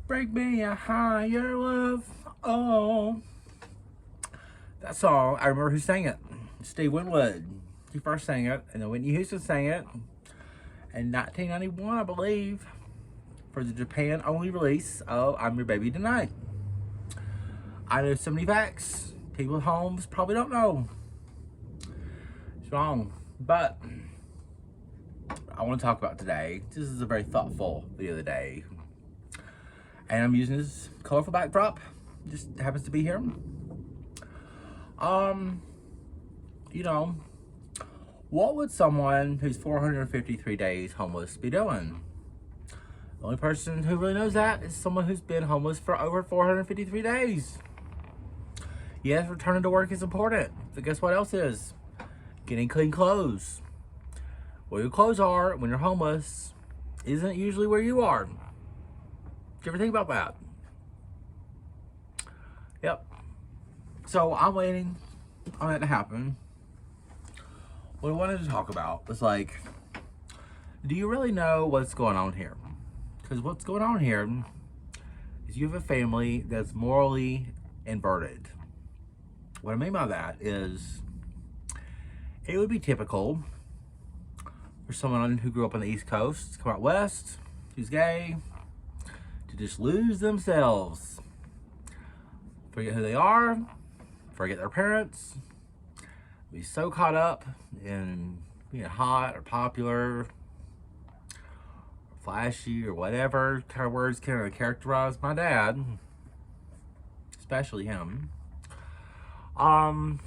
Break me a higher love. Oh, that song, I remember who sang it. Steve Winwood. He first sang it, and then Whitney Houston sang it in 1991, I believe, for the Japan only release of I'm Your Baby Tonight. I know so many facts people at home probably don't know. It's wrong. But I want to talk about today. This is a very thoughtful video today. And I'm using this colorful backdrop. Just happens to be here. You know, what would someone who's 453 days homeless be doing? The only person who really knows that is someone who's been homeless for over 453 days. Yes, returning to work is important, but guess what else is? Getting clean clothes. Where your clothes are when you're homeless isn't usually where you are. Did you ever think about that? Yep. So I'm waiting on that to happen. What I wanted to talk about was like, do you really know what's going on here? Because what's going on here is you have a family that's morally inverted. What I mean by that is, it would be typical for someone who grew up on the East Coast, come out west, who's gay, to just lose themselves. Forget who they are, forget their parents, be so caught up in being hot or popular, or flashy, or whatever kind of words kind of characterize my dad, especially him. And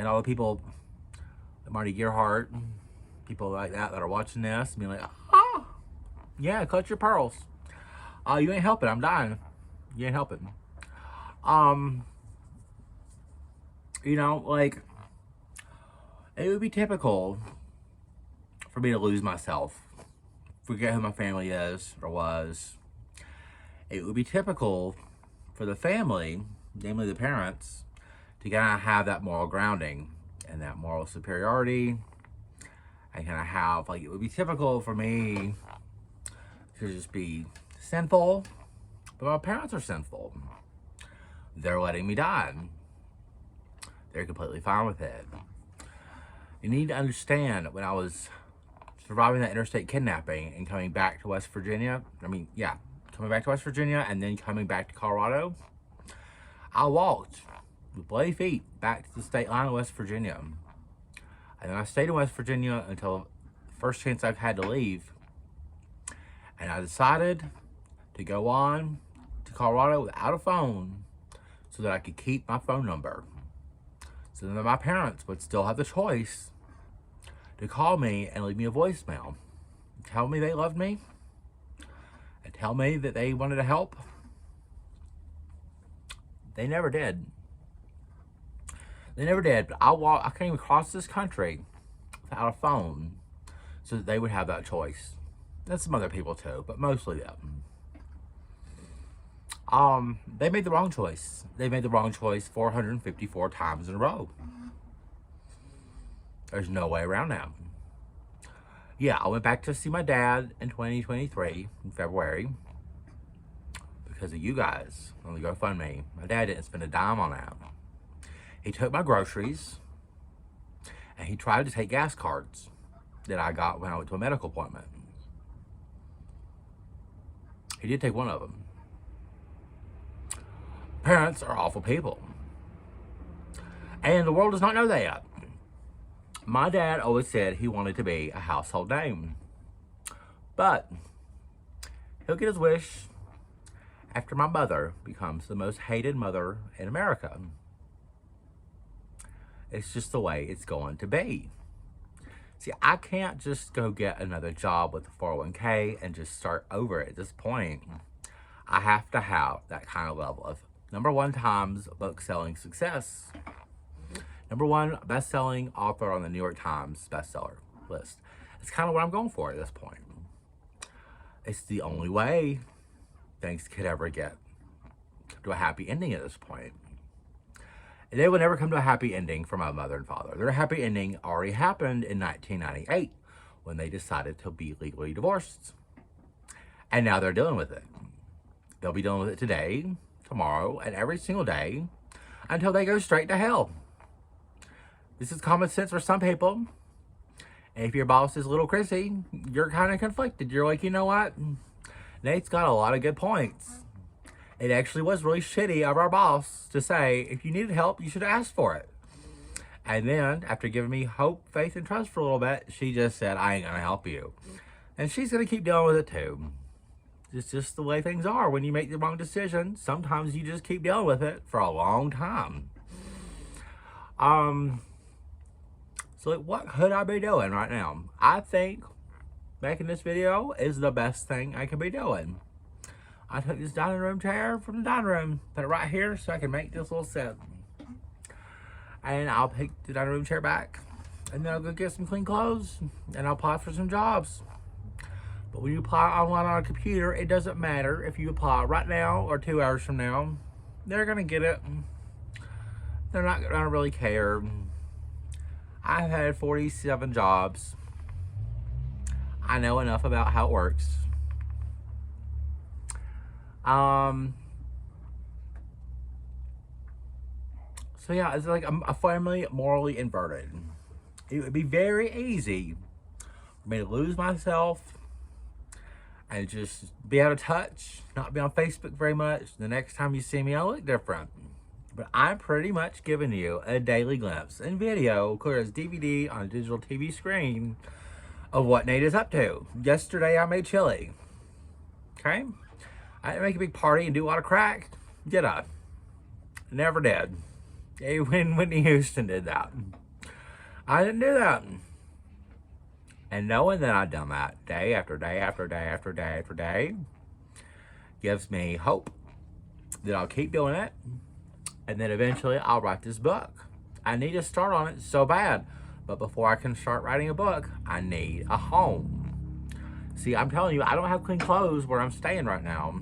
all the people, Marty Gerhardt, people like that are watching this, being like, oh, yeah, clutch your pearls. You ain't helping, I'm dying. You ain't helping. You know, like, it would be typical for me to lose myself, forget who my family is or was. It would be typical for the family, namely the parents, to kind of have that moral grounding and that moral superiority, and kind of have, like, it would be typical for me to just be sinful, but my parents are sinful. They're letting me die. They're completely fine with it. You need to understand, when I was surviving that interstate kidnapping and coming back to West Virginia, coming back to West Virginia and then coming back to Colorado, I walked with bloody feet back to the state line of West Virginia. And then I stayed in West Virginia until the first chance I've had to leave. And I decided to go on to Colorado without a phone so that I could keep my phone number. So that my parents would still have the choice to call me and leave me a voicemail. Tell me they loved me. And tell me that they wanted to help. They never did. They never did, but I can't even cross this country without a phone so that they would have that choice. And some other people too, but mostly them. They made the wrong choice. They made the wrong choice 454 times in a row. There's no way around that. Yeah, I went back to see my dad in 2023, in February, because of you guys on the GoFundMe. My dad didn't spend a dime on that. He took my groceries, and he tried to take gas cards that I got when I went to a medical appointment. He did take one of them. Parents are awful people. And the world does not know that yet. My dad always said he wanted to be a household name. But he'll get his wish after my mother becomes the most hated mother in America. It's just the way it's going to be. See, I can't just go get another job with a 401k and just start over at this point. I have to have that kind of level of #1 Times book selling success. #1 best-selling author on the New York Times bestseller list. It's kind of what I'm going for at this point. It's the only way things could ever get to a happy ending at this point. And they will never come to a happy ending for my mother and father. Their happy ending already happened in 1998 when they decided to be legally divorced. And now they're dealing with it. They'll be dealing with it today, tomorrow, and every single day until they go straight to hell. This is common sense for some people. And if your boss is little Chrissy, you're kind of conflicted. You're like, you know what? Nate's got a lot of good points. It actually was really shitty of our boss to say, if you needed help, you should ask for it. And then, after giving me hope, faith, and trust for a little bit, she just said, I ain't going to help you. And she's going to keep dealing with it too. It's just the way things are. When you make the wrong decision, sometimes you just keep dealing with it for a long time. So like, what could I be doing right now? I think making this video is the best thing I could be doing. I took this dining room chair from the dining room, put it right here so I can make this little set. And I'll pick the dining room chair back, and then I'll go get some clean clothes, and I'll apply for some jobs. But when you apply online on a computer, it doesn't matter if you apply right now or 2 hours from now. They're gonna get it. They're not gonna really care. I've had 47 jobs. I know enough about how it works. So yeah, it's like I'm a family morally inverted. It would be very easy for me to lose myself and just be out of touch, not be on Facebook very much. The next time you see me, I look different. But I'm pretty much giving you a daily glimpse in video, clear as DVD on a digital TV screen, of what Nate is up to. Yesterday, I made chili. Okay? I didn't make a big party and do a lot of crack, did I? Never did. When Whitney Houston did that. I didn't do that. And knowing that I've done that day after day after day after day after day gives me hope that I'll keep doing it, and then eventually I'll write this book. I need to start on it so bad, but before I can start writing a book, I need a home. See, I'm telling you, I don't have clean clothes where I'm staying right now.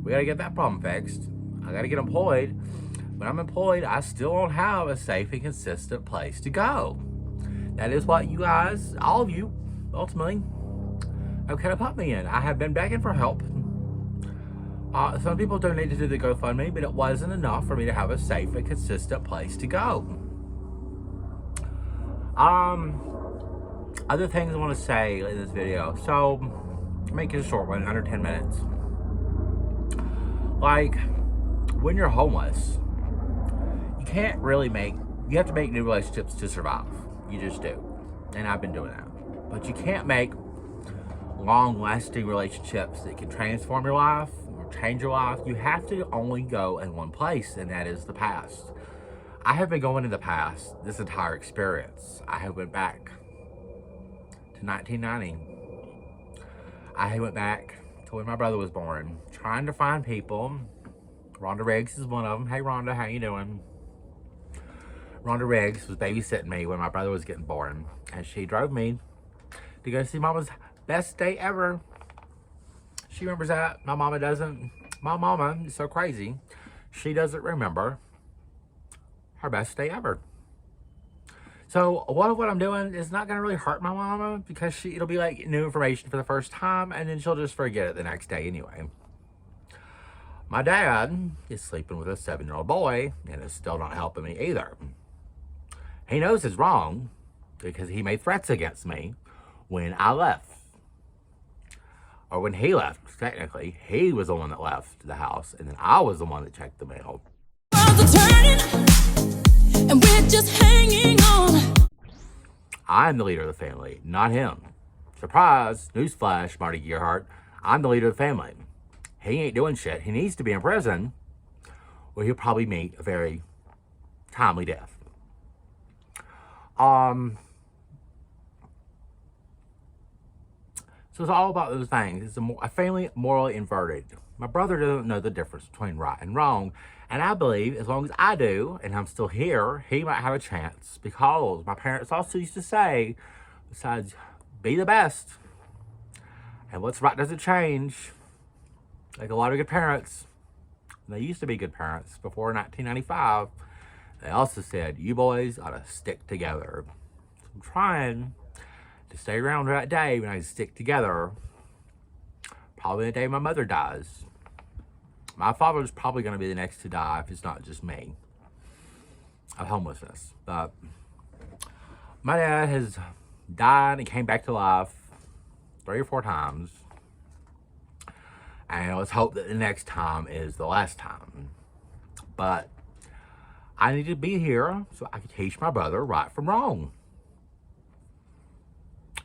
We gotta get that problem fixed. I gotta get employed. When I'm employed, I still don't have a safe and consistent place to go. That is what you guys, all of you, ultimately, have kind of put me in. I have been begging for help. Some people donated to the GoFundMe, but it wasn't enough for me to have a safe and consistent place to go. Other things I want to say in this video. So, make it a short one, under 10 minutes. Like, when you're homeless, you have to make new relationships to survive. You just do. And I've been doing that. But you can't make long-lasting relationships that can transform your life or change your life. You have to only go in one place, and that is the past. I have been going in the past this entire experience. I have went back to 1990. I went back to when my brother was born, trying to find people. Rhonda Riggs is one of them. Hey, Rhonda, how you doing? Rhonda Riggs was babysitting me when my brother was getting born, and she drove me to go see Mama's best day ever. She remembers that. My mama doesn't. My mama is so crazy. She doesn't remember her best day ever. So a lot of what I'm doing is not going to really hurt my mama, because it'll be like new information for the first time, and then she'll just forget it the next day anyway. My dad is sleeping with a 7-year-old boy, and it's still not helping me either. He knows it's wrong, because he made threats against me when I left. Or when he left, technically. He was the one that left the house, and then I was the one that checked the mail. And we're just hanging on. I'm the leader of the family, not him. Surprise, newsflash, Marty Gearhart. I'm the leader of the family. He ain't doing shit. He needs to be in prison, where he'll probably meet a very timely death. So it's all about those things. It's a family morally inverted. My brother doesn't know the difference between right and wrong. And I believe as long as I do, and I'm still here, he might have a chance. Because my parents also used to say, besides, be the best. And what's right doesn't change. Like a lot of good parents. They used to be good parents before 1995. They also said, you boys ought to stick together. So I'm trying to stay around that day when I stick together Probably the day my mother dies. My father's probably going to be the next to die if it's not just me of homelessness. But my dad has died and came back to life 3 or 4 times. And let's hope that the next time is the last time. But I need to be here so I can teach my brother right from wrong.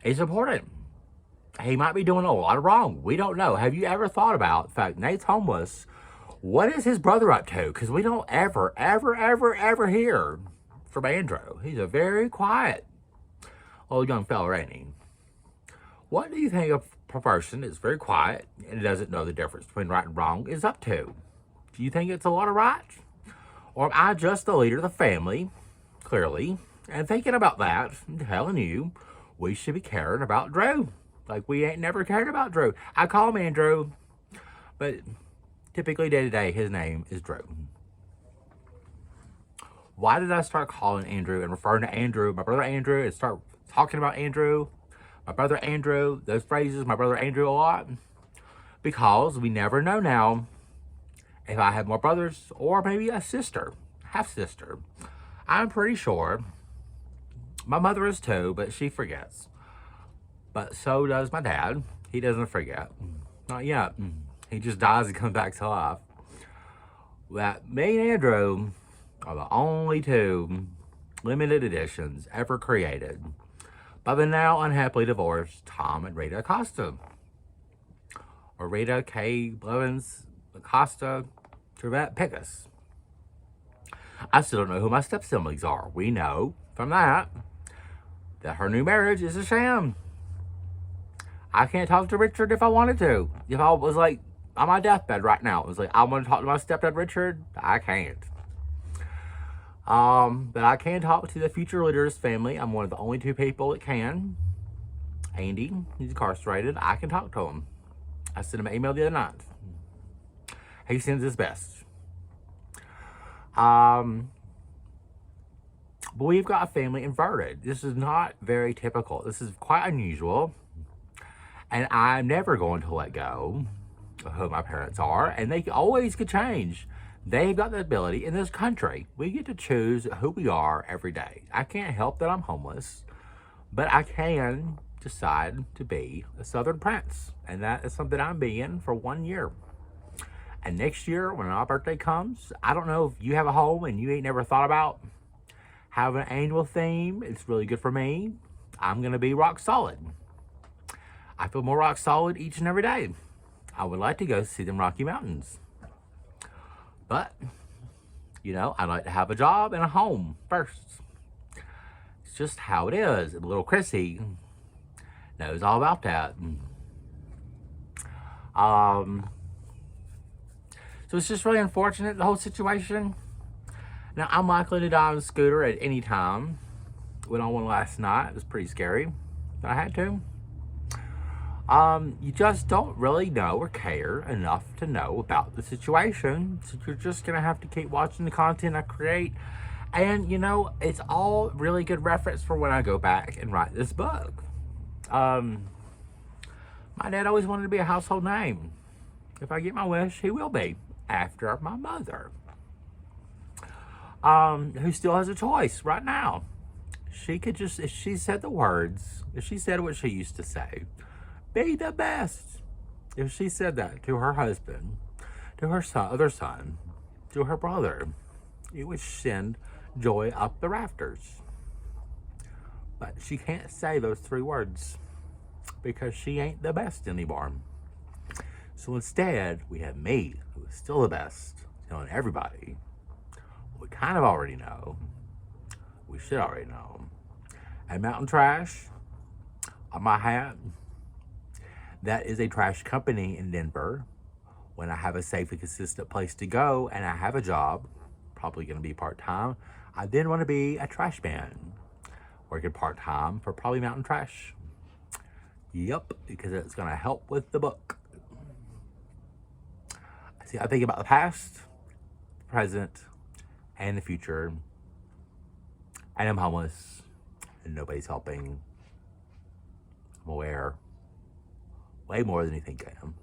It's important. He might be doing a lot of wrong. We don't know. Have you ever thought about the fact Nate's homeless? What is his brother up to? Because we don't ever hear from Andrew. He's a very quiet old young fella, ain't he? What do you think a person that's very quiet and doesn't know the difference between right and wrong is up to? Do you think it's a lot of right? Or am I just the leader of the family, clearly, and thinking about that and telling you we should be caring about Drew? Like we ain't never cared about Drew. I call him Andrew, but typically day to day, his name is Drew. Why did I start calling Andrew and referring to Andrew, my brother Andrew, and start talking about Andrew, my brother Andrew, those phrases, my brother Andrew a lot? Because we never know now if I have more brothers or maybe a sister, half-sister. I'm pretty sure my mother is too, but she forgets. But so does my dad. He doesn't forget. Not yet. He just dies and comes back to life. That me and Andrew are the only 2 limited editions ever created by the now unhappily divorced Tom and Rita Acosta. Or Rita K. Blevins Acosta Trevette Pickus. I still don't know who my step-siblings are. We know from that her new marriage is a sham. I can't talk to Richard if I wanted to. If I was like on my deathbed right now, it was like, I want to talk to my stepdad Richard, I can't. But I can talk to the future leader's family. I'm one of the only 2 people that can. Andy, he's incarcerated. I can talk to him. I sent him an email the other night. He sends his best. But we've got a family inverted. This is not very typical. This is quite unusual. And I'm never going to let go of who my parents are. And they always could change. They've got the ability in this country. We get to choose who we are every day. I can't help that I'm homeless. But I can decide to be a Southern Prince. And that is something I'm being for 1 year. And next year, when my birthday comes, I don't know if you have a home and you ain't never thought about having an annual theme. It's really good for me. I'm going to be rock solid. I feel more rock solid each and every day. I would like to go see them Rocky Mountains. But, you know, I'd like to have a job and a home first. It's just how it is. And little Chrissy knows all about that. So it's just really unfortunate, the whole situation. Now, I'm likely to die on a scooter at any time. Went on one last night. It was pretty scary, but I had to. You just don't really know or care enough to know about the situation. So you're just going to have to keep watching the content I create. And, you know, it's all really good reference for when I go back and write this book. My dad always wanted to be a household name. If I get my wish, he will be. After my mother. Who still has a choice right now. She could just, if she said the words, if she said what she used to say, be the best. If she said that to her husband, to her other son, to her brother, it would send joy up the rafters. But she can't say those 3 words because she ain't the best anymore. So instead, we have me, who is still the best, telling everybody we kind of already know. We should already know. And Mountain Trash, on my hat, that is a trash company in Denver. When I have a safe and consistent place to go and I have a job, probably going to be part-time, I then want to be a trash man, working part-time for probably Mountain Trash. Yep, because it's going to help with the book. See, I think about the past, the present, and the future. And I'm homeless, and nobody's helping. I'm aware way more than you think I am.